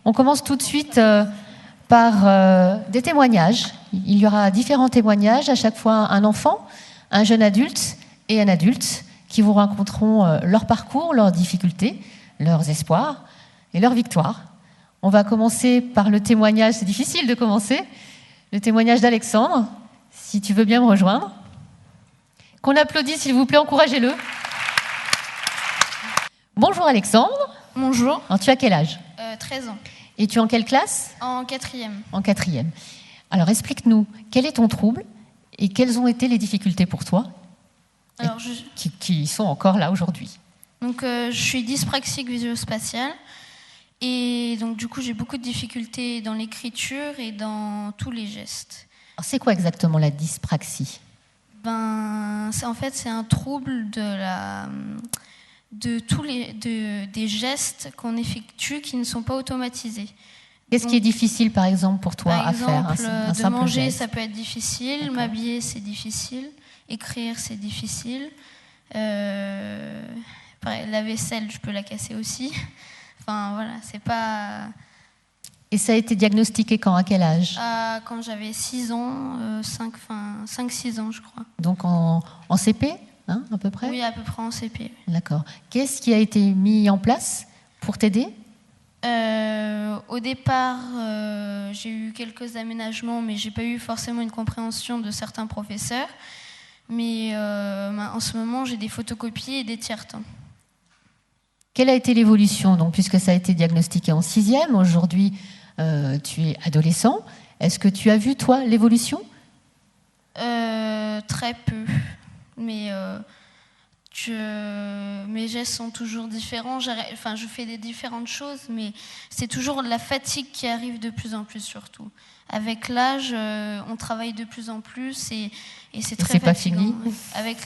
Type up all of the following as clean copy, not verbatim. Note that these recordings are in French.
On commence tout de suite par des témoignages. Il y aura différents témoignages, à chaque fois un enfant, un jeune adulte et un adulte qui vous raconteront leur parcours, leurs difficultés, leurs espoirs et leurs victoires. On va commencer par le témoignage, c'est difficile de commencer, le témoignage d'Alexandre, si tu veux bien me rejoindre. Qu'on applaudisse, s'il vous plaît, encouragez-le. Bonjour Alexandre. Bonjour. Alors, tu as quel âge ? 13 ans. Et tu es en quelle classe ? En 4e. En 4e. Alors explique-nous, quel est ton trouble et quelles ont été les difficultés pour toi Alors, qui sont encore là aujourd'hui ? Donc, je suis dyspraxique visuospatiale et donc du coup j'ai beaucoup de difficultés dans l'écriture et dans tous les gestes. Alors, c'est quoi exactement la dyspraxie ? En fait, c'est un trouble des gestes qu'on effectue qui ne sont pas automatisés. Qu'est-ce qui est difficile, par exemple, pour toi à faire ? Par exemple, de manger, geste. ça peut être difficile. D'accord. M'habiller, c'est difficile. Écrire, c'est difficile. La vaisselle, je peux la casser aussi. Enfin, voilà, c'est pas... Et ça a été diagnostiqué quand ? À quel âge ? Quand j'avais 6 ans, 5-6 ans, je crois. Donc en CP, hein, à peu près ? Oui, à peu près en CP. D'accord. Qu'est-ce qui a été mis en place pour t'aider ? Au départ, j'ai eu quelques aménagements, mais j'ai pas eu forcément une compréhension de certains professeurs. Mais en ce moment, j'ai des photocopies et des tiers-temps. Quelle a été l'évolution, donc, puisque ça a été diagnostiqué en 6e, aujourd'hui tu es adolescent. Est-ce que tu as vu, toi, l'évolution ? Très peu. Mais mes gestes sont toujours différents. Je fais des différentes choses, mais c'est toujours la fatigue qui arrive de plus en plus, surtout. Avec l'âge, on travaille de plus en plus et c'est très fatigant. Pas fini. Avec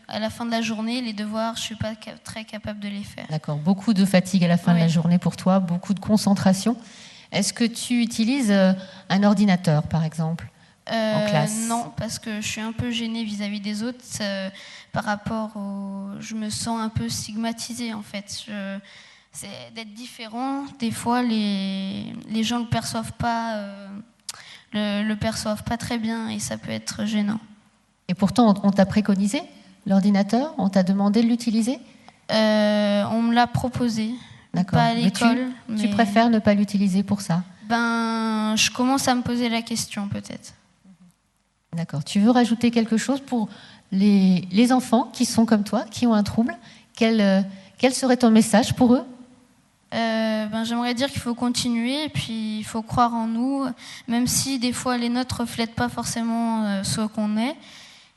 à la fin de la journée, les devoirs, je ne suis pas très capable de les faire. D'accord. Beaucoup de fatigue à la fin de la journée pour toi, beaucoup de concentration. Est-ce que tu utilises un ordinateur, par exemple, en classe ? Non, parce que je suis un peu gênée vis-à-vis des autres par rapport Je me sens un peu stigmatisée, en fait. C'est d'être différent. Des fois, les gens ne le perçoivent pas très bien et ça peut être gênant. Et pourtant, on t'a préconisé l'ordinateur ? On t'a demandé de l'utiliser ? On me l'a proposé. D'accord. Pas à l'école. Tu préfères ne pas l'utiliser pour ça ? Je commence à me poser la question, peut-être. D'accord. Tu veux rajouter quelque chose pour les enfants qui sont comme toi, qui ont un trouble ? Quel serait ton message pour eux ? J'aimerais dire qu'il faut continuer et puis il faut croire en nous, même si des fois les notes ne reflètent pas forcément ce qu'on est.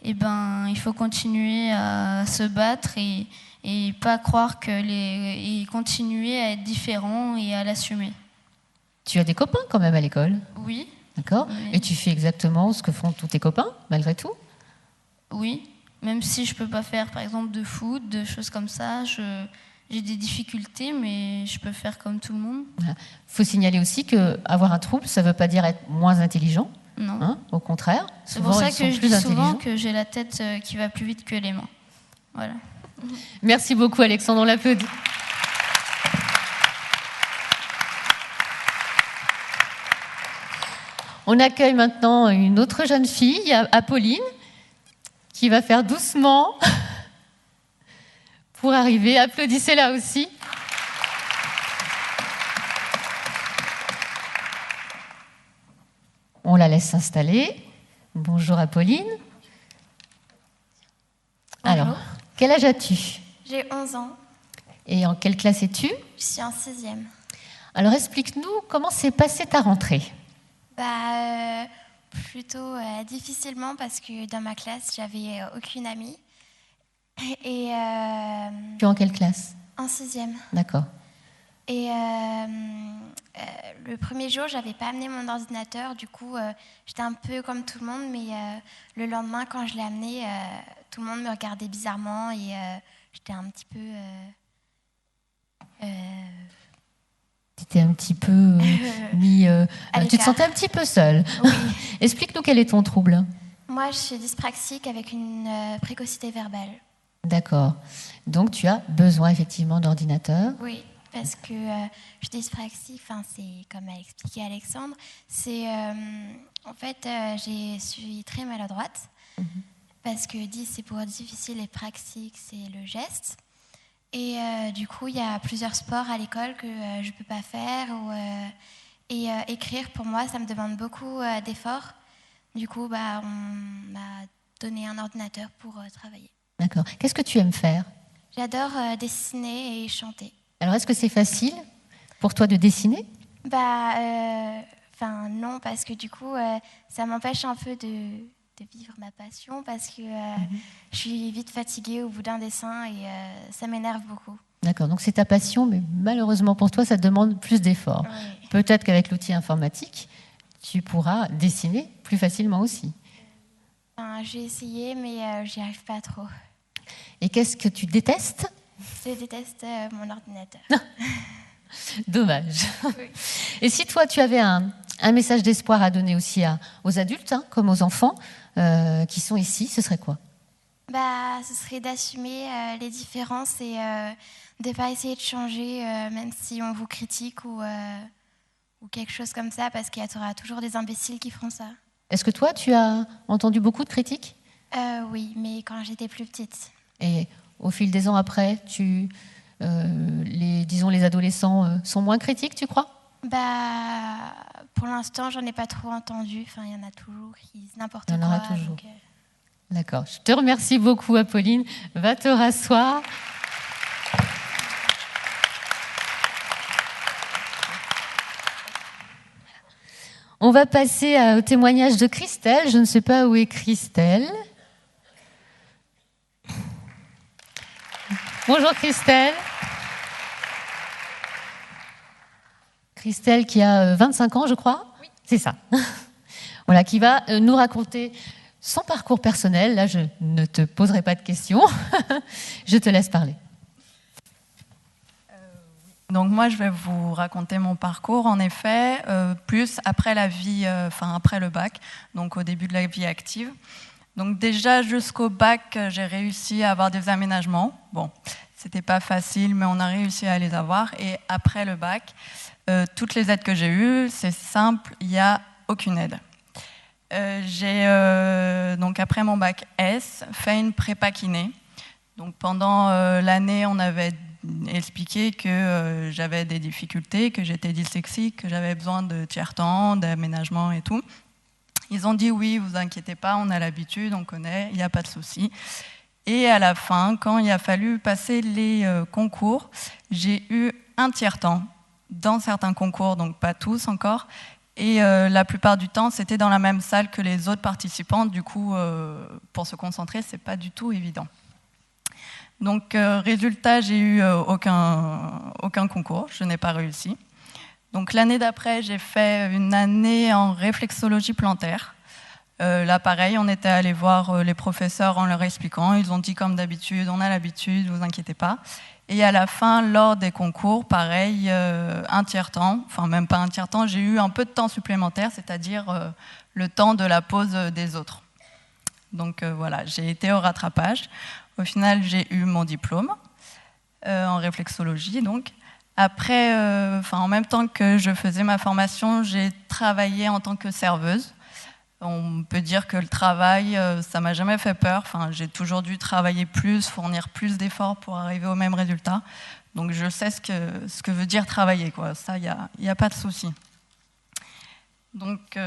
Il faut continuer à se battre et pas croire et continuer à être différent et à l'assumer. Tu as des copains quand même à l'école ? Oui. D'accord. Oui. Et tu fais exactement ce que font tous tes copains, malgré tout ? Oui, même si je ne peux pas faire par exemple de foot, de choses comme ça, j'ai des difficultés, mais je peux faire comme tout le monde. Il faut signaler aussi qu'avoir un trouble, ça ne veut pas dire être moins intelligent. Non. Hein, au contraire. C'est pour ça que je dis souvent que j'ai la tête qui va plus vite que les mains. Voilà. Merci beaucoup Alexandre, on l'applaudit. On accueille maintenant une autre jeune fille, Apolline, qui va faire doucement pour arriver. Applaudissez-la aussi. On la laisse s'installer. Bonjour Apolline. Bonjour. Alors, quel âge as-tu ? J'ai 11 ans. Et en quelle classe es-tu ? Je suis en 6e. Alors explique-nous comment s'est passée ta rentrée. Plutôt difficilement parce que dans ma classe, j'avais aucune amie. Et, tu es en quelle classe ? En 6e. D'accord. Et le premier jour, j'avais pas amené mon ordinateur. Du coup, j'étais un peu comme tout le monde. Mais le lendemain, quand je l'ai amené, tout le monde me regardait bizarrement. Et j'étais un petit peu... Tu étais un petit peu mis... tu te sentais un petit peu seule. Oui. Explique-nous quel est ton trouble. Moi, je suis dyspraxique avec une précocité verbale. D'accord. Donc, tu as besoin effectivement d'ordinateur. Oui, parce que je suis dyspraxique, c'est comme a expliqué Alexandre, c'est en fait je suis très maladroite, parce que 10 c'est pour difficile et praxique c'est le geste. Et du coup, il y a plusieurs sports à l'école que je ne peux pas faire. Et écrire, pour moi, ça me demande beaucoup d'efforts. Du coup, on m'a donné un ordinateur pour travailler. D'accord. Qu'est-ce que tu aimes faire? J'adore dessiner et chanter. Alors, est-ce que c'est facile pour toi de dessiner? Non, parce que du coup, ça m'empêche un peu de vivre ma passion, parce que je suis vite fatiguée au bout d'un dessin et ça m'énerve beaucoup. D'accord, donc c'est ta passion, mais malheureusement pour toi, ça te demande plus d'efforts. Oui. Peut-être qu'avec l'outil informatique, tu pourras dessiner plus facilement aussi. J'ai essayé, mais j'y arrive pas trop. Et qu'est-ce que tu détestes? Je déteste mon ordinateur. Dommage. Oui. Et si toi, tu avais un message d'espoir à donner aussi aux adultes, comme aux enfants qui sont ici, ce serait quoi? Ce serait d'assumer les différences et de ne pas essayer de changer, même si on vous critique ou quelque chose comme ça, parce qu'il y aura toujours des imbéciles qui feront ça. Est-ce que toi, tu as entendu beaucoup de critiques? Oui, mais quand j'étais plus petite. Et au fil des ans après, les adolescents sont moins critiques, tu crois? Pour l'instant, j'en ai pas trop entendu. Il y en a toujours qui disent n'importe quoi. Il y en aura toujours. D'accord. Je te remercie beaucoup, Apolline. Va te rasseoir. On va passer au témoignage de Christelle. Je ne sais pas où est Christelle. Bonjour Christelle. Christelle qui a 25 ans, je crois. Oui. C'est ça. Voilà, qui va nous raconter son parcours personnel. Là, je ne te poserai pas de questions. Je te laisse parler. Donc moi, je vais vous raconter mon parcours, en effet, plus après la vie, après le bac, donc au début de la vie active. Donc déjà, jusqu'au bac, j'ai réussi à avoir des aménagements. Bon, c'était pas facile, mais on a réussi à les avoir. Et après le bac, toutes les aides que j'ai eues, c'est simple, il n'y a aucune aide. J'ai, donc après mon bac S, fait une prépa kiné. Donc pendant l'année, on avait expliqué que j'avais des difficultés, que j'étais dyslexique, que j'avais besoin de tiers-temps, d'aménagement et tout. Ils ont dit oui, vous inquiétez pas, on a l'habitude, on connaît, il n'y a pas de souci. Et à la fin, quand il a fallu passer les concours, j'ai eu un tiers-temps dans certains concours, donc pas tous encore. Et la plupart du temps, c'était dans la même salle que les autres participants. Du coup, pour se concentrer, c'est pas du tout évident. Donc, résultat, j'ai eu aucun concours. Je n'ai pas réussi. Donc, l'année d'après, j'ai fait une année en réflexologie plantaire. Là, pareil, on était allé voir les professeurs en leur expliquant. Ils ont dit, comme d'habitude, on a l'habitude, vous inquiétez pas. Et à la fin, lors des concours, pareil, un tiers-temps, enfin même pas un tiers-temps, j'ai eu un peu de temps supplémentaire, c'est-à-dire le temps de la pause des autres. Donc voilà, j'ai été au rattrapage. Au final, j'ai eu mon diplôme en réflexologie. Donc. Après, en même temps que je faisais ma formation, j'ai travaillé en tant que serveuse. On peut dire que le travail, ça m'a jamais fait peur. Enfin, j'ai toujours dû travailler plus, fournir plus d'efforts pour arriver au même résultat. Donc, je sais ce que veut dire travailler, quoi. Ça, il n'y a pas de souci. Donc,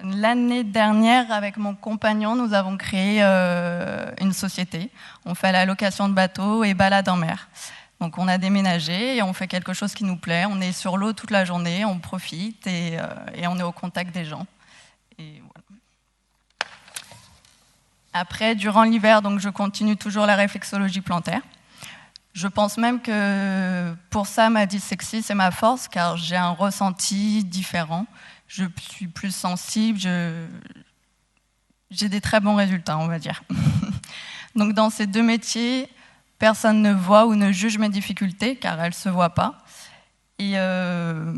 l'année dernière, avec mon compagnon, nous avons créé une société. On fait la location de bateaux et balade en mer. Donc, on a déménagé et on fait quelque chose qui nous plaît. On est sur l'eau toute la journée, on profite et on est au contact des gens. Et voilà. Après, durant l'hiver, donc, je continue toujours la réflexologie plantaire. Je pense même que pour ça, ma dyslexie, c'est ma force, car j'ai un ressenti différent. Je suis plus sensible, j'ai des très bons résultats, on va dire. Donc, dans ces deux métiers, personne ne voit ou ne juge mes difficultés, car elles ne se voient pas. Et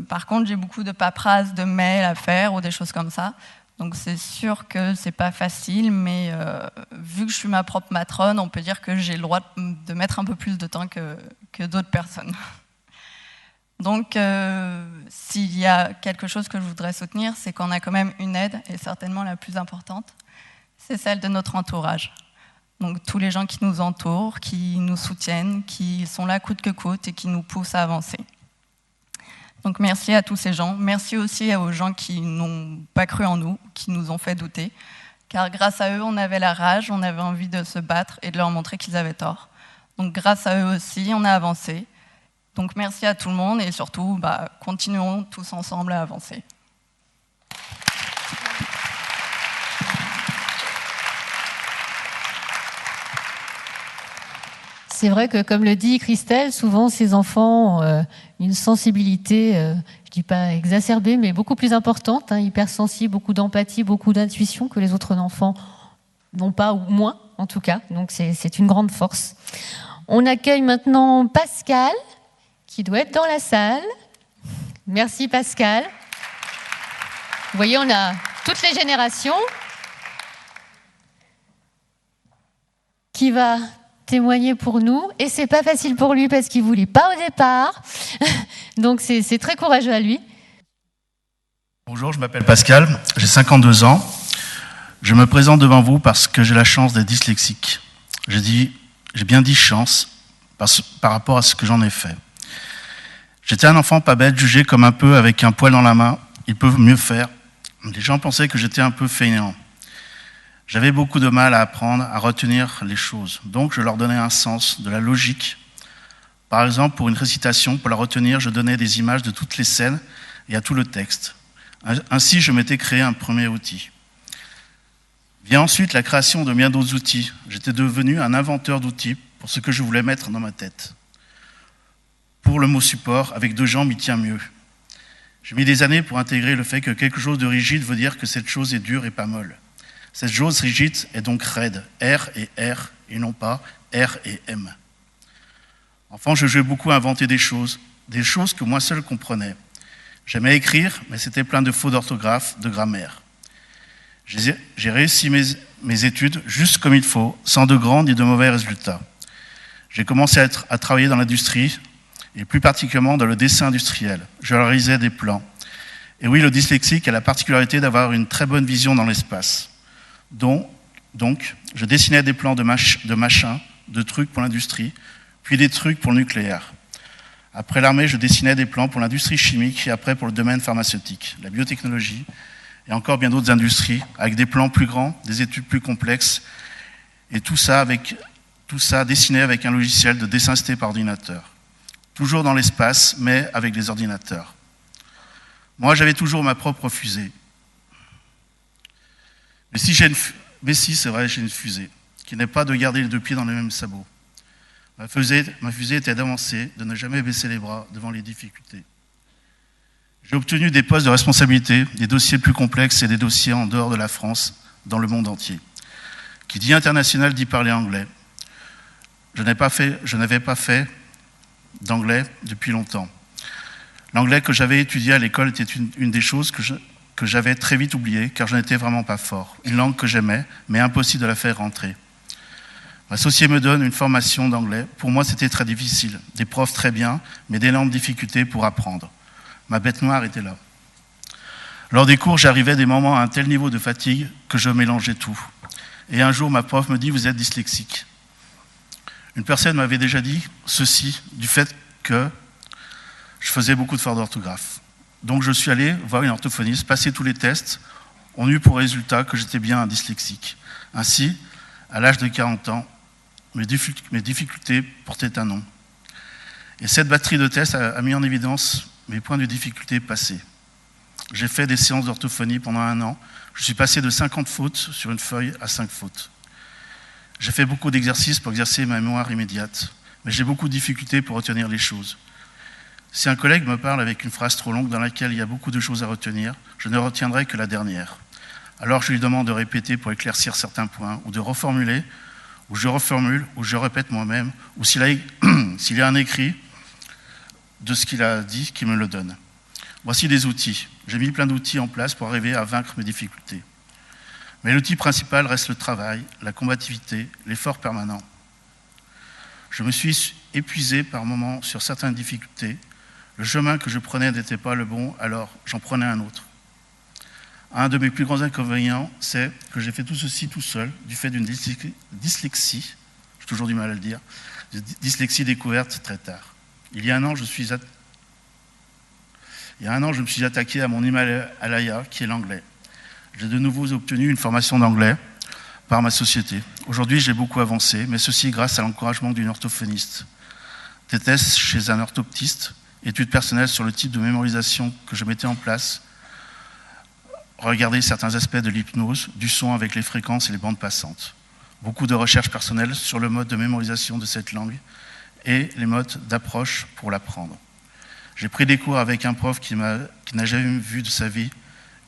par contre, j'ai beaucoup de paperasse, de mails à faire ou des choses comme ça. Donc c'est sûr que c'est pas facile, mais vu que je suis ma propre matrone, on peut dire que j'ai le droit de mettre un peu plus de temps que d'autres personnes. Donc s'il y a quelque chose que je voudrais soutenir, c'est qu'on a quand même une aide, et certainement la plus importante, c'est celle de notre entourage. Donc tous les gens qui nous entourent, qui nous soutiennent, qui sont là coûte que coûte et qui nous poussent à avancer. Donc merci à tous ces gens. Merci aussi aux gens qui n'ont pas cru en nous, qui nous ont fait douter. Car grâce à eux, on avait la rage, on avait envie de se battre et de leur montrer qu'ils avaient tort. Donc grâce à eux aussi, on a avancé. Donc merci à tout le monde et surtout, continuons tous ensemble à avancer. C'est vrai que, comme le dit Christelle, souvent ces enfants ont une sensibilité, je ne dis pas exacerbée, mais beaucoup plus importante, hypersensible, beaucoup d'empathie, beaucoup d'intuition que les autres enfants n'ont pas, ou moins en tout cas. Donc c'est une grande force. On accueille maintenant Pascal, qui doit être dans la salle. Merci Pascal. Vous voyez, on a toutes les générations. Qui va témoigner pour nous, et c'est pas facile pour lui parce qu'il voulait pas au départ, donc c'est très courageux à lui. Bonjour, je m'appelle Pascal, j'ai 52 ans. Je me présente devant vous parce que j'ai la chance d'être dyslexique. J'ai bien dit chance par rapport à ce que j'en ai fait. J'étais un enfant pas bête, jugé comme un peu avec un poil dans la main. Ils peuvent mieux faire. Les gens pensaient que j'étais un peu fainéant. J'avais beaucoup de mal à apprendre, à retenir les choses. Donc, je leur donnais un sens, de la logique. Par exemple, pour une récitation, pour la retenir, je donnais des images de toutes les scènes et à tout le texte. Ainsi, je m'étais créé un premier outil. Vient ensuite la création de bien d'autres outils. J'étais devenu un inventeur d'outils pour ce que je voulais mettre dans ma tête. Pour le mot support, avec 2 jambes, il tient mieux. J'ai mis des années pour intégrer le fait que quelque chose de rigide veut dire que cette chose est dure et pas molle. Cette chose rigide est donc raide, R et R, et non pas R et M. Enfant, je jouais beaucoup à inventer des choses que moi seul comprenais. J'aimais écrire, mais c'était plein de fautes d'orthographe, de grammaire. J'ai réussi mes études juste comme il faut, sans de grands ni de mauvais résultats. J'ai commencé à travailler dans l'industrie, et plus particulièrement dans le dessin industriel. Je réalisais des plans. Et oui, le dyslexique a la particularité d'avoir une très bonne vision dans l'espace. Donc, je dessinais des plans de machins, de trucs pour l'industrie, puis des trucs pour le nucléaire. Après l'armée, je dessinais des plans pour l'industrie chimique et après pour le domaine pharmaceutique, la biotechnologie et encore bien d'autres industries, avec des plans plus grands, des études plus complexes, et tout ça dessiné avec un logiciel de dessin assisté par ordinateur. Toujours dans l'espace, mais avec des ordinateurs. Moi, j'avais toujours ma propre fusée. Mais si, c'est vrai, j'ai une fusée, qui n'est pas de garder les 2 pieds dans le même sabot. Ma fusée était d'avancer, de ne jamais baisser les bras devant les difficultés. J'ai obtenu des postes de responsabilité, des dossiers plus complexes et des dossiers en dehors de la France, dans le monde entier. Qui dit international dit parler anglais. Je n'avais pas fait d'anglais depuis longtemps. L'anglais que j'avais étudié à l'école était une des choses que j'avais très vite oublié, car je n'étais vraiment pas fort. Une langue que j'aimais, mais impossible de la faire rentrer. L'associé me donne une formation d'anglais. Pour moi, c'était très difficile. Des profs très bien, mais d'énormes difficultés pour apprendre. Ma bête noire était là. Lors des cours, j'arrivais des moments à un tel niveau de fatigue que je mélangeais tout. Et un jour, ma prof me dit « Vous êtes dyslexique ». Une personne m'avait déjà dit ceci, du fait que je faisais beaucoup de fautes d'orthographe. Donc je suis allé voir une orthophoniste, passer tous les tests, on eut pour résultat que j'étais bien un dyslexique. Ainsi, à l'âge de 40 ans, mes difficultés portaient un nom. Et cette batterie de tests a mis en évidence mes points de difficulté passés. J'ai fait des séances d'orthophonie pendant 1 an. Je suis passé de 50 fautes sur une feuille à 5 fautes. J'ai fait beaucoup d'exercices pour exercer ma mémoire immédiate, mais j'ai beaucoup de difficultés pour retenir les choses. Si un collègue me parle avec une phrase trop longue dans laquelle il y a beaucoup de choses à retenir, je ne retiendrai que la dernière. Alors je lui demande de répéter pour éclaircir certains points, ou de reformuler, ou je reformule, ou je répète moi-même, ou s'il y a un écrit de ce qu'il a dit, qu'il me le donne. Voici des outils. J'ai mis plein d'outils en place pour arriver à vaincre mes difficultés. Mais l'outil principal reste le travail, la combativité, l'effort permanent. Je me suis épuisé par moments sur certaines difficultés. Le chemin que je prenais n'était pas le bon, alors j'en prenais un autre. Un de mes plus grands inconvénients, c'est que j'ai fait tout ceci tout seul, du fait d'une dyslexie, j'ai toujours du mal à le dire, dyslexie découverte très tard. Il y a un an, je me suis attaqué à mon Himalaya, qui est l'anglais. J'ai de nouveau obtenu une formation d'anglais par ma société. Aujourd'hui, j'ai beaucoup avancé, mais ceci grâce à l'encouragement d'une orthophoniste. Des tests chez un orthoptiste, études personnelles sur le type de mémorisation que je mettais en place, regarder certains aspects de l'hypnose, du son avec les fréquences et les bandes passantes. Beaucoup de recherches personnelles sur le mode de mémorisation de cette langue et les modes d'approche pour l'apprendre. J'ai pris des cours avec un prof qui n'a jamais vu de sa vie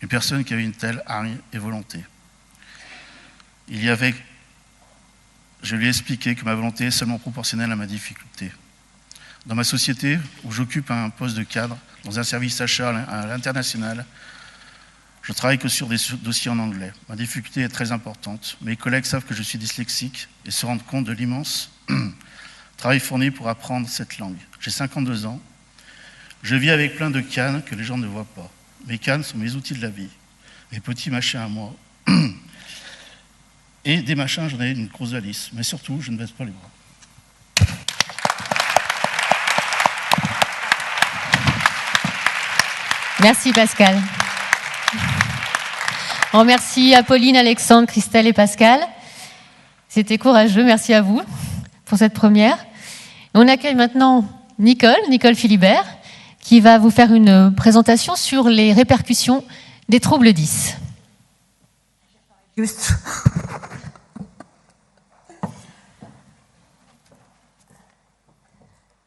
une personne qui avait une telle hargne et volonté. Je lui ai expliqué que ma volonté est seulement proportionnelle à ma difficulté. Dans ma société, où j'occupe un poste de cadre dans un service achat à l'international, je travaille que sur des dossiers en anglais. Ma difficulté est très importante. Mes collègues savent que je suis dyslexique et se rendent compte de l'immense travail fourni pour apprendre cette langue. J'ai 52 ans. Je vis avec plein de cannes que les gens ne voient pas. Mes cannes sont mes outils de la vie. Mes petits machins à moi. Et des machins, j'en ai une grosse valise. Mais surtout, je ne baisse pas les bras. Merci Pascal. On remercie Apolline, Alexandre, Christelle et Pascal. C'était courageux, merci à vous pour cette première. On accueille maintenant Nicole Philibert, qui va vous faire une présentation sur les répercussions des troubles 10. Juste.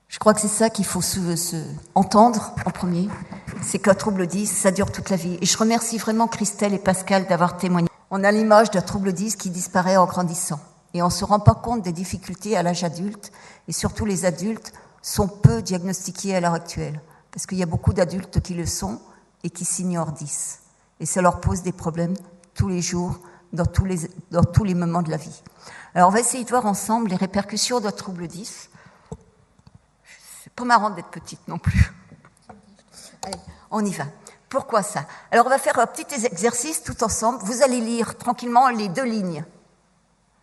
Je crois que c'est ça qu'il faut se entendre en premier. C'est qu'un trouble 10, ça dure toute la vie. Et je remercie vraiment Christelle et Pascal d'avoir témoigné. On a l'image d'un trouble 10 qui disparaît en grandissant. Et on ne se rend pas compte des difficultés à l'âge adulte. Et surtout, les adultes sont peu diagnostiqués à l'heure actuelle. Parce qu'il y a beaucoup d'adultes qui le sont et qui s'ignorent 10. Et ça leur pose des problèmes tous les jours, dans tous les moments de la vie. Alors, on va essayer de voir ensemble les répercussions d'un trouble 10. C'est pas marrant d'être petite non plus. Allez, on y va. Pourquoi ça? Alors, on va faire un petit exercice tout ensemble. Vous allez lire tranquillement les 2 lignes.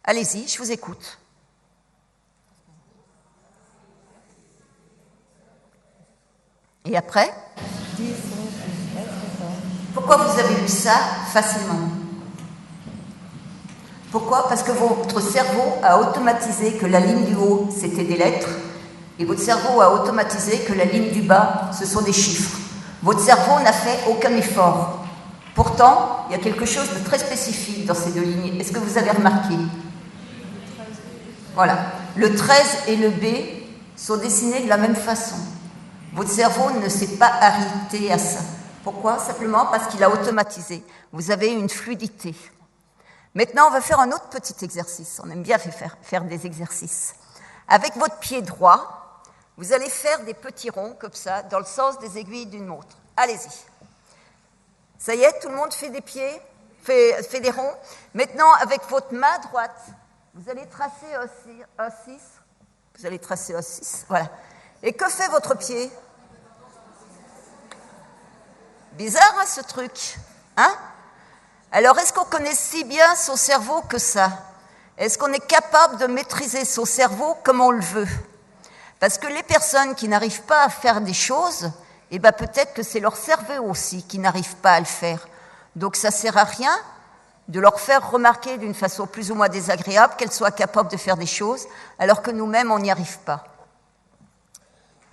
Allez-y, je vous écoute. Et après? Pourquoi vous avez lu ça facilement? Pourquoi? Parce que votre cerveau a automatisé que la ligne du haut, c'était des lettres, et votre cerveau a automatisé que la ligne du bas, ce sont des chiffres. Votre cerveau n'a fait aucun effort. Pourtant, il y a quelque chose de très spécifique dans ces 2 lignes. Est-ce que vous avez remarqué? Voilà. Le 13 et le B sont dessinés de la même façon. Votre cerveau ne s'est pas arrêté à ça. Pourquoi? Simplement parce qu'il a automatisé. Vous avez une fluidité. Maintenant, on va faire un autre petit exercice. On aime bien faire des exercices. Avec votre pied droit, vous allez faire des petits ronds comme ça, dans le sens des aiguilles d'une montre. Allez-y. Ça y est, tout le monde fait des pieds, fait des ronds. Maintenant, avec votre main droite, vous allez tracer un 6. Vous allez tracer un 6, voilà. Et que fait votre pied? Bizarre, hein, ce truc, hein? Alors, est-ce qu'on connaît si bien son cerveau que ça? Est-ce qu'on est capable de maîtriser son cerveau comme on le veut? Parce que les personnes qui n'arrivent pas à faire des choses, eh ben peut-être que c'est leur cerveau aussi qui n'arrive pas à le faire. Donc, ça ne sert à rien de leur faire remarquer d'une façon plus ou moins désagréable qu'elles soient capables de faire des choses, alors que nous-mêmes, on n'y arrive pas.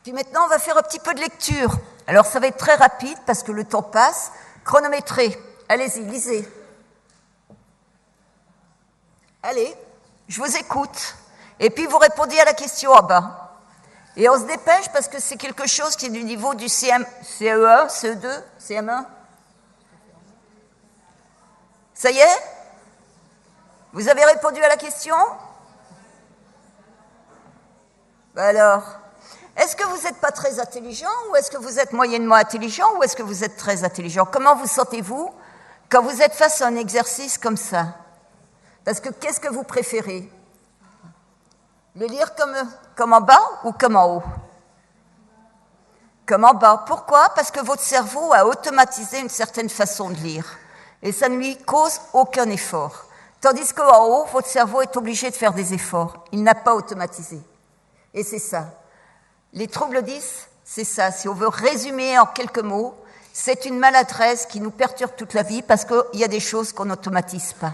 Puis maintenant, on va faire un petit peu de lecture. Alors, ça va être très rapide parce que le temps passe. Chronométré. Allez-y, lisez. Allez, je vous écoute. Et puis, vous répondez à la question en bas. Et on se dépêche parce que c'est quelque chose qui est du niveau du CE1, CE2, CM1. Ça y est? Vous avez répondu à la question? Alors, est-ce que vous n'êtes pas très intelligent ou est-ce que vous êtes moyennement intelligent ou est-ce que vous êtes très intelligent? Comment vous sentez-vous Quand vous êtes face à un exercice comme ça, parce que qu'est-ce que vous préférez? Le lire comme en bas ou comme en haut? Comme en bas. Pourquoi? Parce que votre cerveau a automatisé une certaine façon de lire. Et ça ne lui cause aucun effort. Tandis qu'en haut, votre cerveau est obligé de faire des efforts. Il n'a pas automatisé. Et c'est ça. Les troubles 10, c'est ça. Si on veut résumer en quelques mots, c'est une maladresse qui nous perturbe toute la vie parce qu'il y a des choses qu'on n'automatise pas.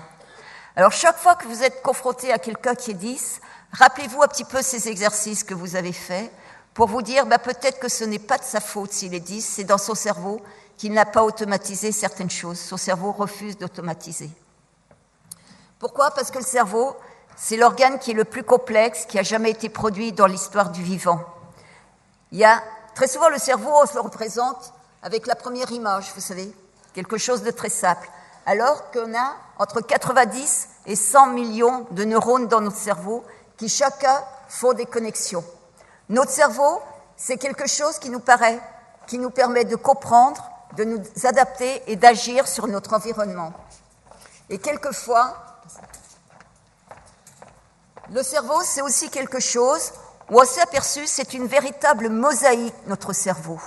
Alors, chaque fois que vous êtes confronté à quelqu'un qui est 10, rappelez-vous un petit peu ces exercices que vous avez faits pour vous dire, peut-être que ce n'est pas de sa faute s'il est 10, c'est dans son cerveau qu'il n'a pas automatisé certaines choses. Son cerveau refuse d'automatiser. Pourquoi? Parce que le cerveau, c'est l'organe qui est le plus complexe, qui a jamais été produit dans l'histoire du vivant. Il y a très souvent le cerveau, on se le représente avec la première image, vous savez, quelque chose de très simple. Alors qu'on a entre 90 et 100 millions de neurones dans notre cerveau qui chacun font des connexions. Notre cerveau, c'est quelque chose qui nous permet de comprendre, de nous adapter et d'agir sur notre environnement. Et quelquefois, le cerveau, c'est aussi quelque chose où on s'est aperçu, c'est une véritable mosaïque, notre cerveau.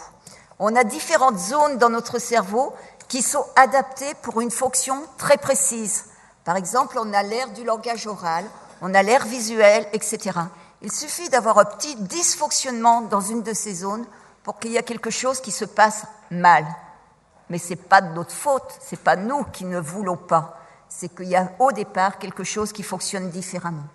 On a différentes zones dans notre cerveau qui sont adaptées pour une fonction très précise. Par exemple, on a l'aire du langage oral, on a l'aire visuelle, etc. Il suffit d'avoir un petit dysfonctionnement dans une de ces zones pour qu'il y ait quelque chose qui se passe mal. Mais ce n'est pas de notre faute, ce n'est pas nous qui ne voulons pas. C'est qu'il y a au départ quelque chose qui fonctionne différemment.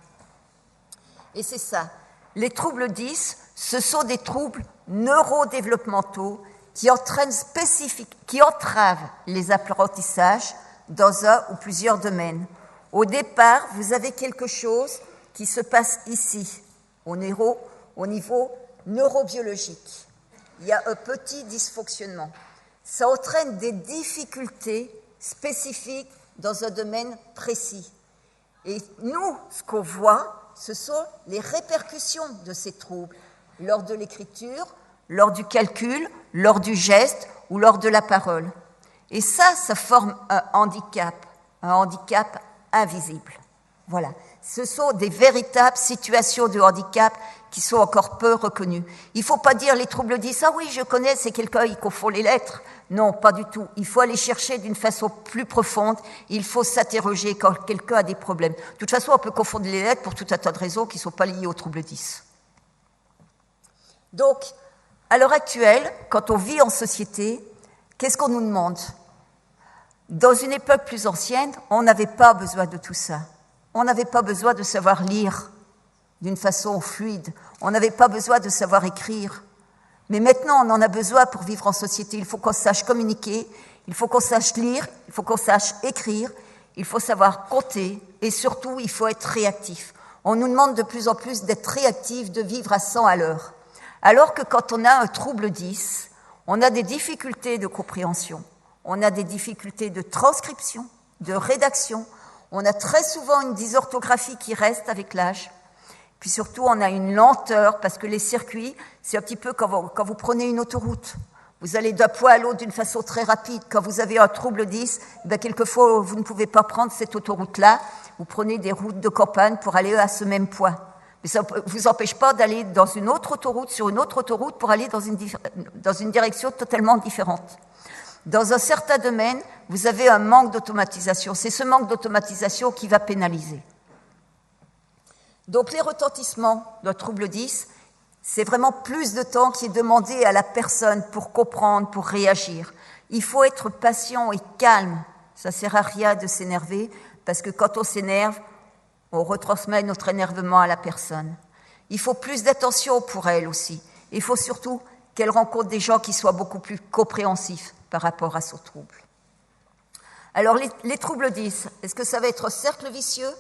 Et c'est ça. Les troubles 10, ce sont des troubles neurodéveloppementaux qui entravent les apprentissages dans un ou plusieurs domaines. Au départ, vous avez quelque chose qui se passe ici, au niveau neurobiologique. Il y a un petit dysfonctionnement. Ça entraîne des difficultés spécifiques dans un domaine précis. Et nous, ce qu'on voit, ce sont les répercussions de ces troubles lors de l'écriture, lors du calcul, lors du geste ou lors de la parole. Et ça forme un handicap invisible. Voilà. Ce sont des véritables situations de handicap qui sont encore peu reconnues. Il ne faut pas dire les troubles 10, ah oui, je connais, c'est quelqu'un, il confond les lettres. Non, pas du tout. Il faut aller chercher d'une façon plus profonde. Il faut s'interroger quand quelqu'un a des problèmes. De toute façon, on peut confondre les lettres pour tout un tas de raisons qui ne sont pas liées aux troubles 10. Donc, à l'heure actuelle, quand on vit en société, qu'est-ce qu'on nous demande? Dans une époque plus ancienne, on n'avait pas besoin de tout ça. On n'avait pas besoin de savoir lire d'une façon fluide. On n'avait pas besoin de savoir écrire. Mais maintenant, on en a besoin pour vivre en société. Il faut qu'on sache communiquer, il faut qu'on sache lire, il faut qu'on sache écrire, il faut savoir compter et surtout, il faut être réactif. On nous demande de plus en plus d'être réactif, de vivre à 100 à l'heure. Alors que quand on a un trouble 10, on a des difficultés de compréhension, on a des difficultés de transcription, de rédaction, on a très souvent une dysorthographie qui reste avec l'âge. Puis surtout, on a une lenteur parce que les circuits, c'est un petit peu quand vous prenez une autoroute. Vous allez d'un point à l'autre d'une façon très rapide. Quand vous avez un trouble 10, quelquefois, vous ne pouvez pas prendre cette autoroute-là. Vous prenez des routes de campagne pour aller à ce même point. Mais ça ne vous empêche pas d'aller dans une autre autoroute, sur une autre autoroute, pour aller dans une direction totalement différente. Dans un certain domaine, vous avez un manque d'automatisation. C'est ce manque d'automatisation qui va pénaliser. Donc les retentissements d'un trouble 10, c'est vraiment plus de temps qui est demandé à la personne pour comprendre, pour réagir. Il faut être patient et calme. Ça ne sert à rien de s'énerver, parce que quand on s'énerve, on retransmet notre énervement à la personne. Il faut plus d'attention pour elle aussi. Il faut surtout qu'elle rencontre des gens qui soient beaucoup plus compréhensifs par rapport à son trouble. Alors les troubles 10, est-ce que ça va être un cercle vicieux?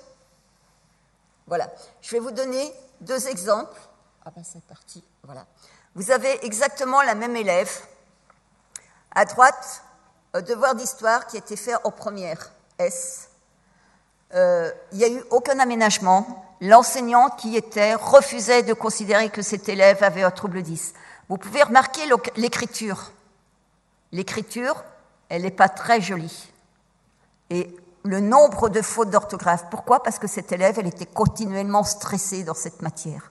Voilà. Je vais vous donner 2 exemples. Ah ben c'est parti. Voilà. Vous avez exactement la même élève. À droite, un devoir d'histoire qui a été fait en première, S. Il n'y a eu aucun aménagement. L'enseignante qui y était refusait de considérer que cet élève avait un trouble 10. Vous pouvez remarquer l'écriture. L'écriture, elle n'est pas très jolie. et le nombre de fautes d'orthographe. Pourquoi? Parce que cette élève, elle était continuellement stressée dans cette matière.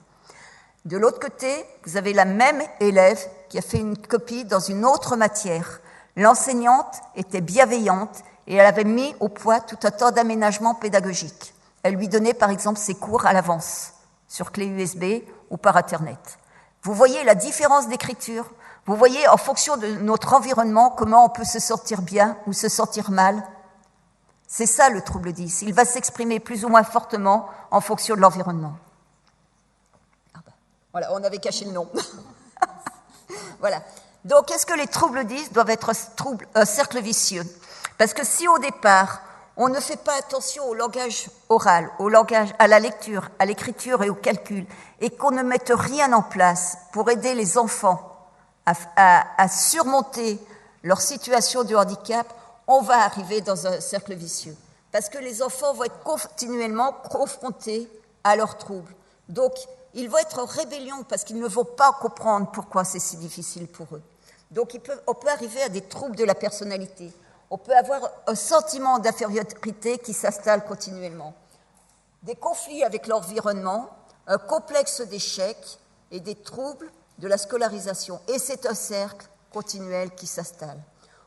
De l'autre côté, vous avez la même élève qui a fait une copie dans une autre matière. L'enseignante était bienveillante et elle avait mis au point tout un tas d'aménagements pédagogiques. Elle lui donnait par exemple ses cours à l'avance, sur clé USB ou par Internet. Vous voyez la différence d'écriture. Vous voyez en fonction de notre environnement comment on peut se sentir bien ou se sentir mal. C'est ça le trouble 10. Il va s'exprimer plus ou moins fortement en fonction de l'environnement. Voilà, on avait caché le nom. Voilà. Donc, est-ce que les troubles 10 doivent être un cercle vicieux? Parce que si au départ, on ne fait pas attention au langage oral, à la lecture, à l'écriture et au calcul, et qu'on ne mette rien en place pour aider les enfants à surmonter leur situation de handicap, on va arriver dans un cercle vicieux. Parce que les enfants vont être continuellement confrontés à leurs troubles. Donc, ils vont être en rébellion parce qu'ils ne vont pas comprendre pourquoi c'est si difficile pour eux. Donc, on peut arriver à des troubles de la personnalité. On peut avoir un sentiment d'infériorité qui s'installe continuellement. Des conflits avec l'environnement, un complexe d'échec et des troubles de la scolarisation. Et c'est un cercle continuel qui s'installe.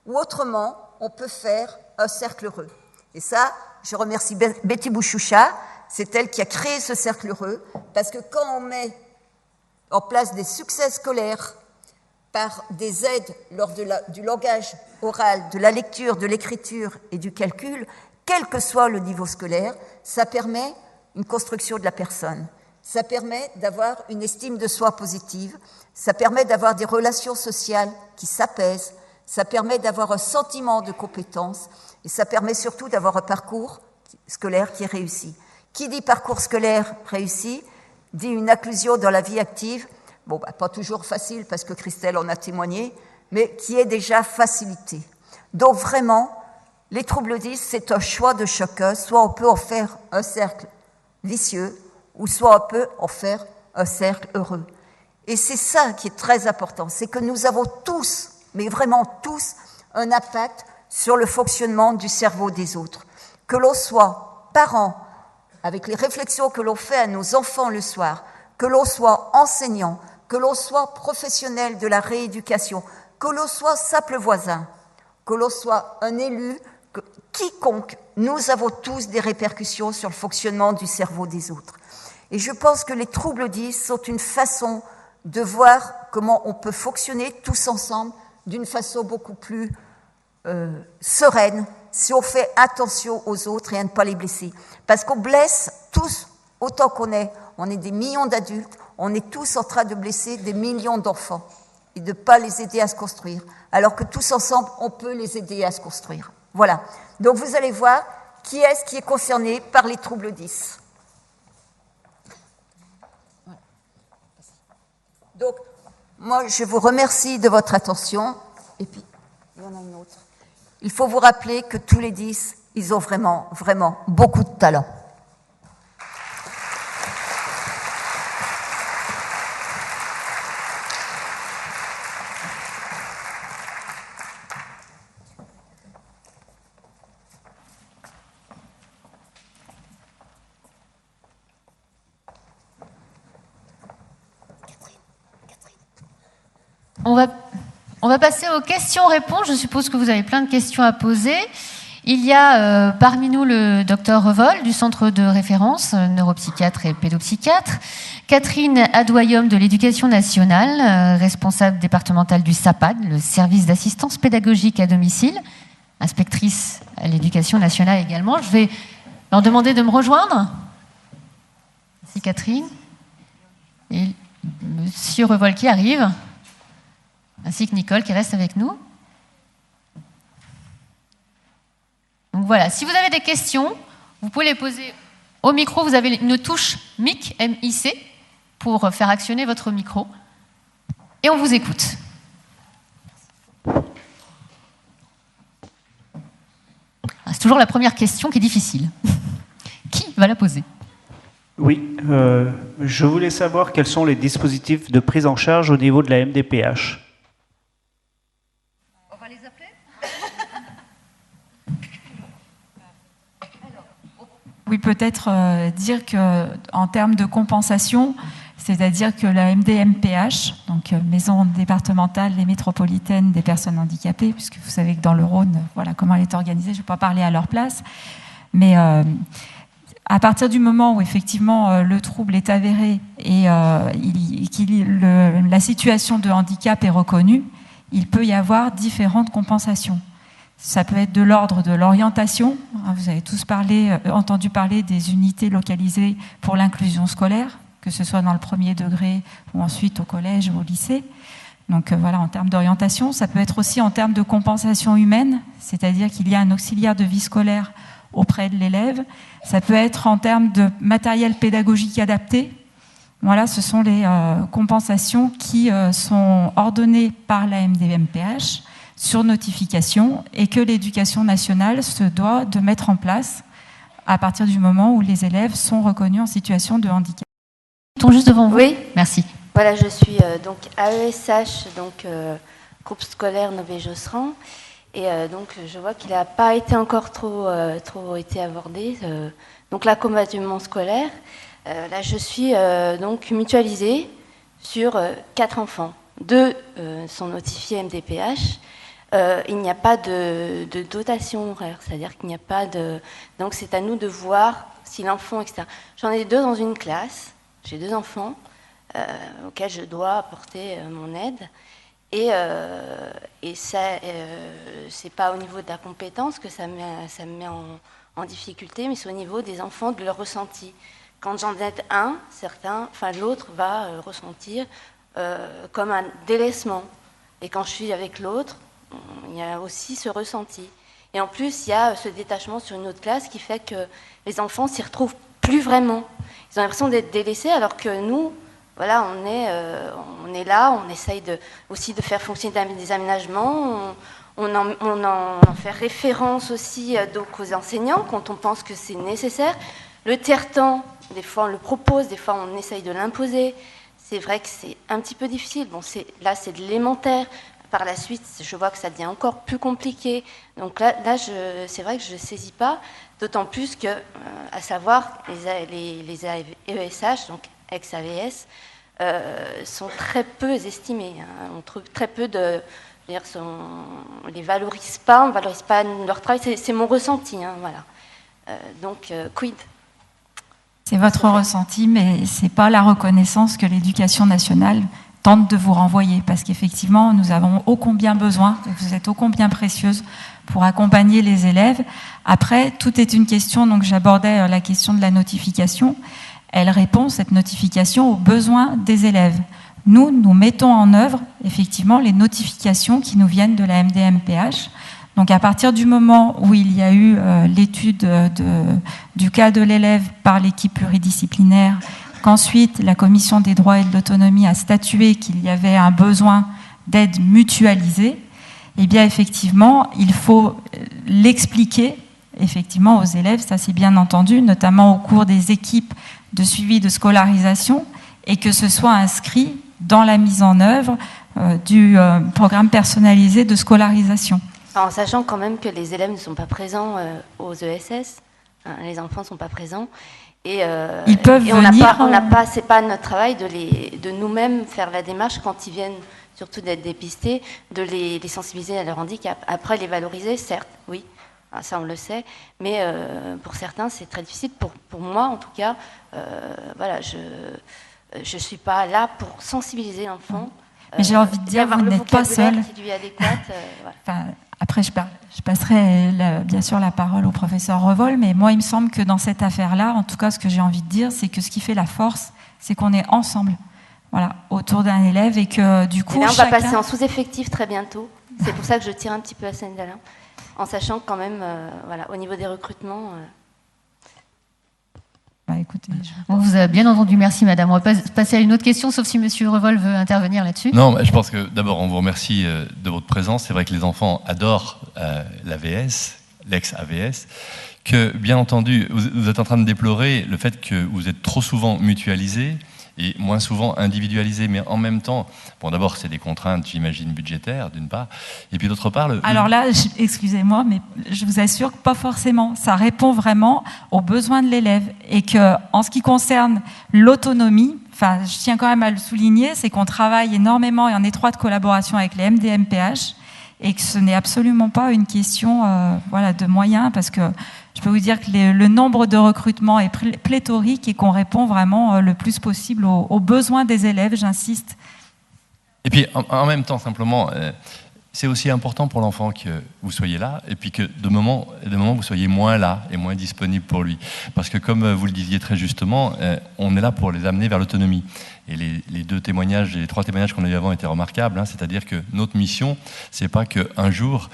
Ou autrement, on peut faire un cercle heureux. Et ça, je remercie Betty Bouchoucha, c'est elle qui a créé ce cercle heureux, parce que quand on met en place des succès scolaires par des aides lors du langage oral, de la lecture, de l'écriture et du calcul, quel que soit le niveau scolaire, ça permet une construction de la personne. Ça permet d'avoir une estime de soi positive, ça permet d'avoir des relations sociales qui s'apaisent, ça permet d'avoir un sentiment de compétence et ça permet surtout d'avoir un parcours scolaire qui est réussi. Qui dit parcours scolaire réussi, dit une inclusion dans la vie active, bon, pas toujours facile parce que Christelle en a témoigné, mais qui est déjà facilité. Donc vraiment, les troubles 10, c'est un choix de chacun, soit on peut en faire un cercle vicieux, ou soit on peut en faire un cercle heureux. Et c'est ça qui est très important, c'est que nous avons tous, mais vraiment tous, un impact sur le fonctionnement du cerveau des autres. Que l'on soit parents, avec les réflexions que l'on fait à nos enfants le soir, que l'on soit enseignant, que l'on soit professionnel de la rééducation, que l'on soit simple voisin, que l'on soit un élu, quiconque, nous avons tous des répercussions sur le fonctionnement du cerveau des autres. Et je pense que les troubles 10 sont une façon de voir comment on peut fonctionner tous ensemble d'une façon beaucoup plus sereine, si on fait attention aux autres et à ne pas les blesser. Parce qu'on blesse tous autant qu'on est des millions d'adultes, on est tous en train de blesser des millions d'enfants et de ne pas les aider à se construire, alors que tous ensemble, on peut les aider à se construire. Voilà. Donc vous allez voir qui est concerné par les troubles 10. Donc, moi, je vous remercie de votre attention. Et puis, il y en a une autre. Il faut vous rappeler que tous les 10, ils ont vraiment, vraiment beaucoup de talent. On va passer aux questions-réponses. Je suppose que vous avez plein de questions à poser. Il y a parmi nous le docteur Revol du centre de référence, neuropsychiatre et pédopsychiatre, Catherine Adoyom de l'Éducation nationale, responsable départementale du SAPAD, le service d'assistance pédagogique à domicile, inspectrice à l'Éducation nationale également. Je vais leur demander de me rejoindre. Merci Catherine. Et monsieur Revol qui arrive, ainsi que Nicole qui reste avec nous. Donc voilà, si vous avez des questions, vous pouvez les poser au micro. Vous avez une touche MIC, M-I-C, pour faire actionner votre micro. Et on vous écoute. C'est toujours la première question qui est difficile. Qui va la poser ? Oui, je voulais savoir quels sont les dispositifs de prise en charge au niveau de la MDPH. On va les appeler ? peut-être dire qu'en termes de compensation, c'est-à-dire que la MDMPH, donc Maison départementale et métropolitaine des personnes handicapées, puisque vous savez que dans le Rhône, voilà comment elle est organisée, je ne vais pas parler à leur place, mais à partir du moment où effectivement le trouble est avéré et la situation de handicap est reconnue, il peut y avoir différentes compensations. Ça peut être de l'ordre de l'orientation. Vous avez tous entendu parler des unités localisées pour l'inclusion scolaire, que ce soit dans le premier degré ou ensuite au collège ou au lycée. Donc voilà, en termes d'orientation. Ça peut être aussi en termes de compensation humaine, c'est-à-dire qu'il y a un auxiliaire de vie scolaire auprès de l'élève. Ça peut être en termes de matériel pédagogique adapté. Voilà, ce sont les compensations qui sont ordonnées par la MDMPH sur notification et que l'éducation nationale se doit de mettre en place à partir du moment où les élèves sont reconnus en situation de handicap. Juste devant vous. Oui. Merci. Voilà, je suis donc AESH, donc groupe scolaire Nové-Josserand. Et donc, je vois qu'il n'a pas été encore trop été abordé. Donc, l'accompagnement scolaire. Là, je suis donc mutualisée sur 4 enfants. 2 sont notifiés MDPH. Il n'y a pas de dotation horaire, c'est-à-dire qu'il n'y a pas de... Donc, c'est à nous de voir si l'enfant, etc. J'en ai 2 dans une classe. J'ai 2 enfants auxquels je dois apporter mon aide. Et ça, c'est pas au niveau de la compétence que ça me met en difficulté, mais c'est au niveau des enfants, de leur ressenti. Quand j'en aide un, l'autre va ressentir comme un délaissement. Et quand je suis avec l'autre, il y a aussi ce ressenti. Et en plus, il y a ce détachement sur une autre classe qui fait que les enfants s'y retrouvent plus vraiment. Ils ont l'impression d'être délaissés, alors que nous, voilà, on est là, on essaye aussi de faire fonctionner des aménagements, on en fait référence aussi donc aux enseignants quand on pense que c'est nécessaire. Le tiers-temps, des fois on le propose, des fois on essaye de l'imposer. C'est vrai que c'est un petit peu difficile. Bon, là c'est de l'élémentaire. Par la suite, je vois que ça devient encore plus compliqué. Donc là c'est vrai que je ne saisis pas, d'autant plus que, à savoir, les AESH, donc ex-AVS, sont très peu estimés. On trouve très peu de... On les valorise pas, on ne valorise pas leur travail. C'est mon ressenti, voilà. Donc, quid ? C'est votre ressenti, mais ce n'est pas la reconnaissance que l'éducation nationale tente de vous renvoyer, parce qu'effectivement, nous avons ô combien besoin, vous êtes ô combien précieuse pour accompagner les élèves. Après, tout est une question, donc j'abordais la question de la notification. Elle répond, cette notification, aux besoins des élèves. Nous mettons en œuvre, effectivement, les notifications qui nous viennent de la MDMPH. Donc, à partir du moment où il y a eu l'étude du cas de l'élève par l'équipe pluridisciplinaire, qu'ensuite la Commission des droits et de l'autonomie a statué qu'il y avait un besoin d'aide mutualisée, eh bien, effectivement, il faut l'expliquer, effectivement, aux élèves, ça c'est bien entendu, notamment au cours des équipes de suivi de scolarisation, et que ce soit inscrit dans la mise en œuvre du programme personnalisé de scolarisation. En sachant quand même que les élèves ne sont pas présents aux ESS, les enfants ne sont pas présents, et ils peuvent venir. C'est pas notre travail de nous-mêmes faire la démarche quand ils viennent, surtout d'être dépistés, de les sensibiliser à leur handicap. Après, les valoriser, certes, oui, ça on le sait, mais pour certains, c'est très difficile. Pour moi, en tout cas, voilà, je suis pas là pour sensibiliser l'enfant. Mais j'ai envie de dire, vous n'êtes pas seul. Enfin, après, je passerai bien sûr la parole au professeur Revol, mais moi, il me semble que dans cette affaire-là, en tout cas, ce que j'ai envie de dire, c'est que ce qui fait la force, c'est qu'on est ensemble, voilà, autour d'un élève, et que du coup, on va passer en sous-effectif très bientôt. C'est pour ça que je tire un petit peu la scène d'Alain, en sachant que quand même, voilà, au niveau des recrutements... écoutez, on vous a bien entendu, merci madame. On va passer à une autre question, sauf si monsieur Revol veut intervenir là-dessus. Non, je pense que d'abord on vous remercie de votre présence. C'est vrai que les enfants adorent l'AVS, l'ex-AVS, que bien entendu vous êtes en train de déplorer le fait que vous êtes trop souvent mutualisés et moins souvent individualisé, mais en même temps, bon, d'abord, c'est des contraintes, j'imagine, budgétaires, d'une part, et puis d'autre part... Alors là, excusez-moi, mais je vous assure que pas forcément. Ça répond vraiment aux besoins de l'élève, et que, en ce qui concerne l'autonomie, enfin, je tiens quand même à le souligner, c'est qu'on travaille énormément et en étroite collaboration avec les MDMPH, et que ce n'est absolument pas une question de moyens, parce que je peux vous dire que le nombre de recrutements est pléthorique et qu'on répond vraiment le plus possible aux besoins des élèves, j'insiste. Et puis, en même temps, simplement, c'est aussi important pour l'enfant que vous soyez là, et puis que de moment vous soyez moins là et moins disponible pour lui. Parce que, comme vous le disiez très justement, on est là pour les amener vers l'autonomie. Et les trois témoignages qu'on a eu avant étaient remarquables, hein, c'est-à-dire que notre mission, c'est pas qu'un jour,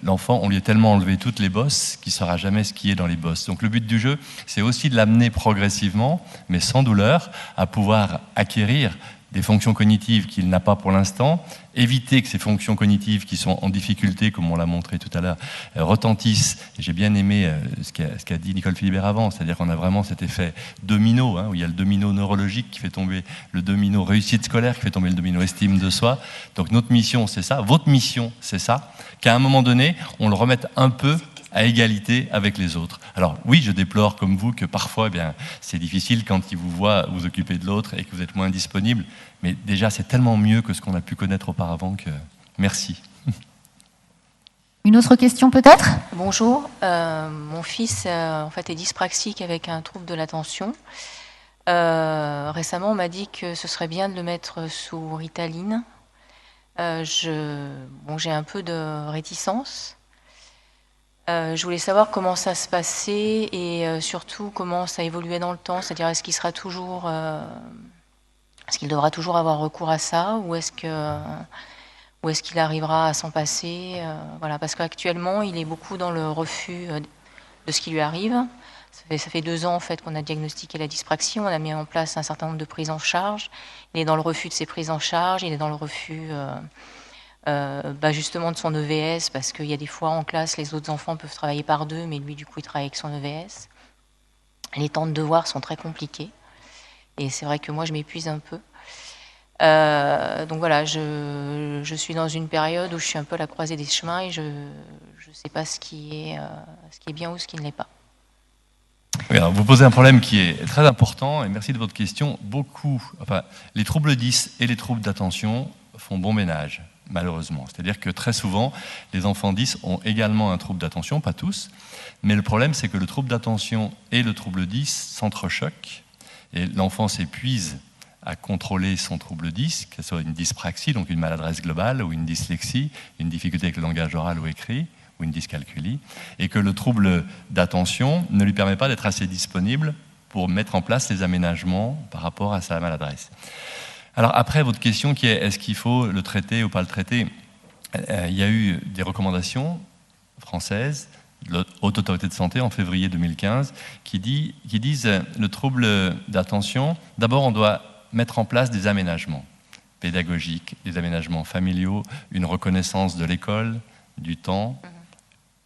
l'enfant, on lui ait tellement enlevé toutes les bosses qu'il ne saura jamais ce qui est dans les bosses. Donc le but du jeu, c'est aussi de l'amener progressivement, mais sans douleur, à pouvoir acquérir des fonctions cognitives qu'il n'a pas pour l'instant, éviter que ces fonctions cognitives qui sont en difficulté, comme on l'a montré tout à l'heure, retentissent. Et j'ai bien aimé ce qu'a dit Nicole Philibert avant, c'est-à-dire qu'on a vraiment cet effet domino, hein, où il y a le domino neurologique qui fait tomber le domino réussite scolaire, qui fait tomber le domino estime de soi. Donc notre mission, c'est ça, votre mission, c'est ça, qu'à un moment donné, on le remette un peu à égalité avec les autres. Alors oui, je déplore comme vous que parfois c'est difficile quand ils vous voient vous occuper de l'autre et que vous êtes moins disponible, mais déjà c'est tellement mieux que ce qu'on a pu connaître auparavant que... Merci. Une autre question peut-être ? Bonjour, mon fils en fait est dyspraxique avec un trouble de l'attention. Récemment on m'a dit que ce serait bien de le mettre sous Ritaline. J'ai un peu de réticence. Je voulais savoir comment ça se passait et surtout comment ça évoluait dans le temps, c'est-à-dire est-ce qu'il devra toujours avoir recours à ça ou est-ce qu'il arrivera à s'en passer, voilà, parce qu'actuellement il est beaucoup dans le refus de ce qui lui arrive. Ça fait 2 ans en fait qu'on a diagnostiqué la dyspraxie, on a mis en place un certain nombre de prises en charge. Il est dans le refus de ses prises en charge, il est dans le refus justement de son EVS, parce qu'il y a des fois en classe, les autres enfants peuvent travailler par 2, mais lui, du coup, il travaille avec son EVS. Les temps de devoirs sont très compliqués. Et c'est vrai que moi, je m'épuise un peu. Donc voilà, je suis dans une période où je suis un peu à la croisée des chemins et je ne sais pas ce qui est bien ou ce qui ne l'est pas. Oui, alors vous posez un problème qui est très important, et merci de votre question. Les troubles 10 et les troubles d'attention font bon ménage, malheureusement. C'est-à-dire que très souvent, les enfants 10 ont également un trouble d'attention, pas tous, mais le problème, c'est que le trouble d'attention et le trouble 10 s'entrechoquent, et l'enfant s'épuise à contrôler son trouble 10, que ce soit une dyspraxie, donc une maladresse globale, ou une dyslexie, une difficulté avec le langage oral ou écrit, ou une dyscalculie, et que le trouble d'attention ne lui permet pas d'être assez disponible pour mettre en place les aménagements par rapport à sa maladresse. Alors après, votre question qui est est-ce qu'il faut le traiter ou pas le traiter, il y a eu des recommandations françaises de la Haute Autorité de Santé en février 2015 qui disent le trouble d'attention, d'abord on doit mettre en place des aménagements pédagogiques, des aménagements familiaux, une reconnaissance de l'école, du temps,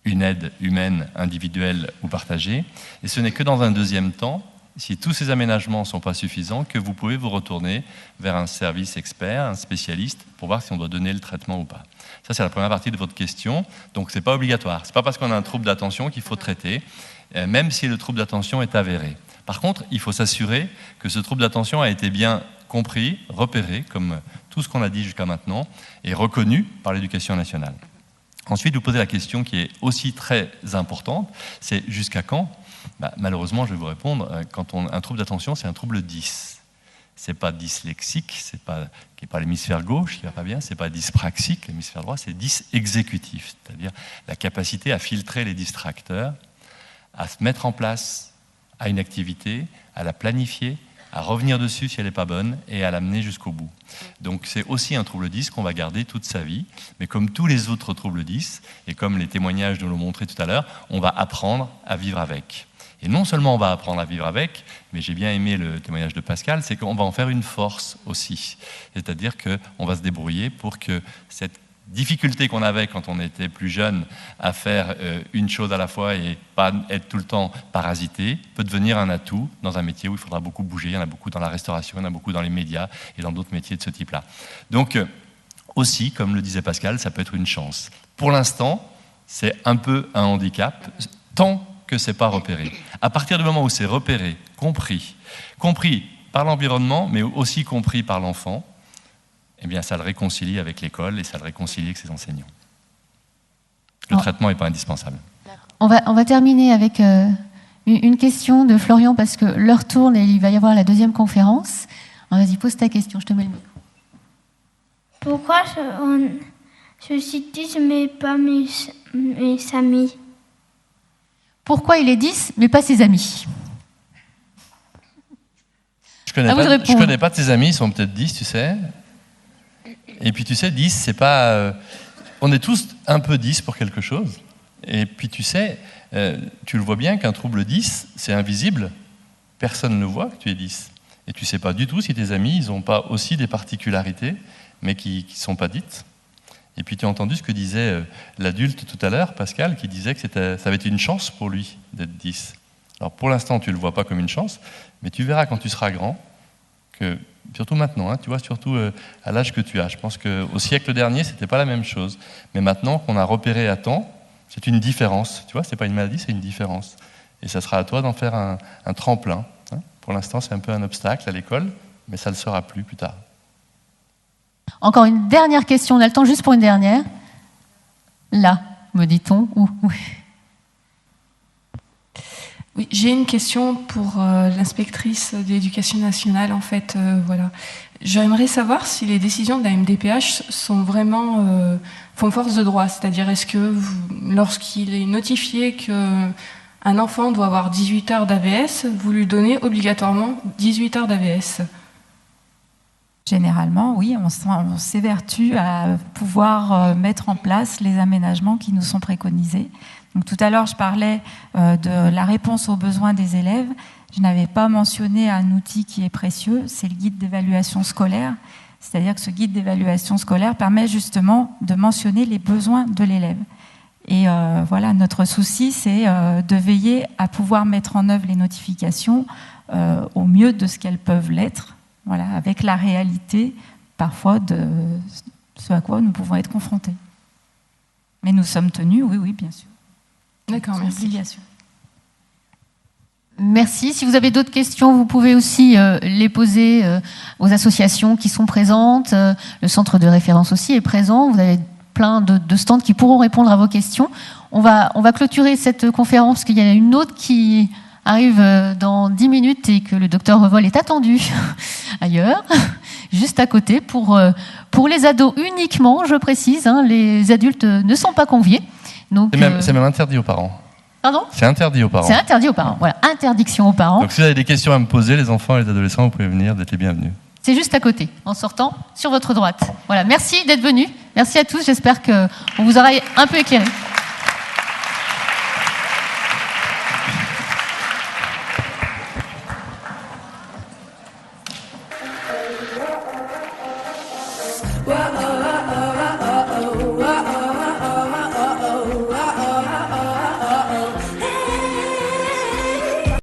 une aide humaine, individuelle ou partagée. Et ce n'est que dans un deuxième temps, si tous ces aménagements ne sont pas suffisants, que vous pouvez vous retourner vers un service expert, un spécialiste, pour voir si on doit donner le traitement ou pas. Ça, c'est la première partie de votre question. Donc, ce n'est pas obligatoire. Ce n'est pas parce qu'on a un trouble d'attention qu'il faut traiter, même si le trouble d'attention est avéré. Par contre, il faut s'assurer que ce trouble d'attention a été bien compris, repéré, comme tout ce qu'on a dit jusqu'à maintenant, et reconnu par l'éducation nationale. Ensuite, vous posez la question qui est aussi très importante, c'est jusqu'à quand ? Malheureusement, je vais vous répondre, un trouble d'attention, c'est un trouble 10. C'est pas dyslexique, qui n'est pas l'hémisphère gauche qui va pas bien, c'est pas dyspraxique, l'hémisphère droit, c'est dysexécutif, c'est-à-dire la capacité à filtrer les distracteurs, à se mettre en place à une activité, à la planifier, à revenir dessus si elle n'est pas bonne et à l'amener jusqu'au bout. Donc c'est aussi un trouble 10 qu'on va garder toute sa vie, mais comme tous les autres troubles 10, et comme les témoignages nous l'ont montré tout à l'heure, on va apprendre à vivre avec. Et non seulement on va apprendre à vivre avec, mais j'ai bien aimé le témoignage de Pascal, c'est qu'on va en faire une force aussi. C'est-à-dire qu'on va se débrouiller pour que cette difficulté qu'on avait quand on était plus jeune à faire une chose à la fois et pas être tout le temps parasité, peut devenir un atout dans un métier où il faudra beaucoup bouger. Il y en a beaucoup dans la restauration, il y en a beaucoup dans les médias et dans d'autres métiers de ce type-là. Donc, aussi, comme le disait Pascal, ça peut être une chance. Pour l'instant, c'est un peu un handicap, tant que ce n'est pas repéré. À partir du moment où c'est repéré, compris par l'environnement, mais aussi compris par l'enfant, eh bien, ça le réconcilie avec l'école et ça le réconcilie avec ses enseignants. Le traitement n'est pas indispensable. On va terminer avec une question de Florian, parce que l'heure tourne et il va y avoir la deuxième conférence. Vas-y, pose ta question, je te mets le micro. Pourquoi je suis 10 mais pas mes amis? Pourquoi il est 10 mais pas ses amis? Je connais pas tes amis, ils sont peut-être 10, tu sais. Et puis tu sais, 10, c'est pas... on est tous un peu 10 pour quelque chose. Et puis tu sais, tu le vois bien qu'un trouble 10, c'est invisible. Personne ne voit que tu es 10. Et tu sais pas du tout si tes amis, ils n'ont pas aussi des particularités, mais qui ne sont pas dites. Et puis tu as entendu ce que disait l'adulte tout à l'heure, Pascal, qui disait que ça avait été une chance pour lui d'être 10. Alors pour l'instant, tu ne le vois pas comme une chance, mais tu verras quand tu seras grand que... Surtout maintenant, hein, tu vois, surtout à l'âge que tu as. Je pense qu'au siècle dernier, ce n'était pas la même chose. Mais maintenant qu'on a repéré à temps, c'est une différence. Tu vois, ce n'est pas une maladie, c'est une différence. Et ça sera à toi d'en faire un tremplin. Hein. Pour l'instant, c'est un peu un obstacle à l'école, mais ça ne le sera plus tard. Encore une dernière question. On a le temps juste pour une dernière. Là, me dit-on. Oui, j'ai une question pour l'inspectrice de l'Éducation nationale. En fait, voilà. J'aimerais savoir si les décisions de la MDPH sont vraiment font force de droit. C'est-à-dire, est-ce que lorsqu'il est notifié qu'un enfant doit avoir 18 heures d'AVS, vous lui donnez obligatoirement 18 heures d'AVS? Généralement, oui, on s'évertue à pouvoir mettre en place les aménagements qui nous sont préconisés. Donc, tout à l'heure, je parlais de la réponse aux besoins des élèves. Je n'avais pas mentionné un outil qui est précieux, c'est le guide d'évaluation scolaire. C'est-à-dire que ce guide d'évaluation scolaire permet justement de mentionner les besoins de l'élève. Et voilà, notre souci, c'est de veiller à pouvoir mettre en œuvre les notifications au mieux de ce qu'elles peuvent l'être, voilà, avec la réalité parfois de ce à quoi nous pouvons être confrontés. Mais nous sommes tenus, oui, bien sûr. D'accord, merci. Merci. Si vous avez d'autres questions, vous pouvez aussi les poser aux associations qui sont présentes. Le centre de référence aussi est présent. Vous avez plein de stands qui pourront répondre à vos questions. On va clôturer cette conférence parce qu'il y en a une autre qui arrive dans 10 minutes et que le docteur Revol est attendu ailleurs, juste à côté, pour les ados uniquement, je précise. Hein, les adultes ne sont pas conviés. C'est même interdit aux parents. Pardon ? C'est interdit aux parents. C'est interdit aux parents. Voilà, interdiction aux parents. Donc si vous avez des questions à me poser, les enfants et les adolescents, vous pouvez venir, vous êtes les bienvenus. C'est juste à côté, en sortant sur votre droite. Voilà, merci d'être venus. Merci à tous. J'espère qu'on vous aura un peu éclairé. Wow.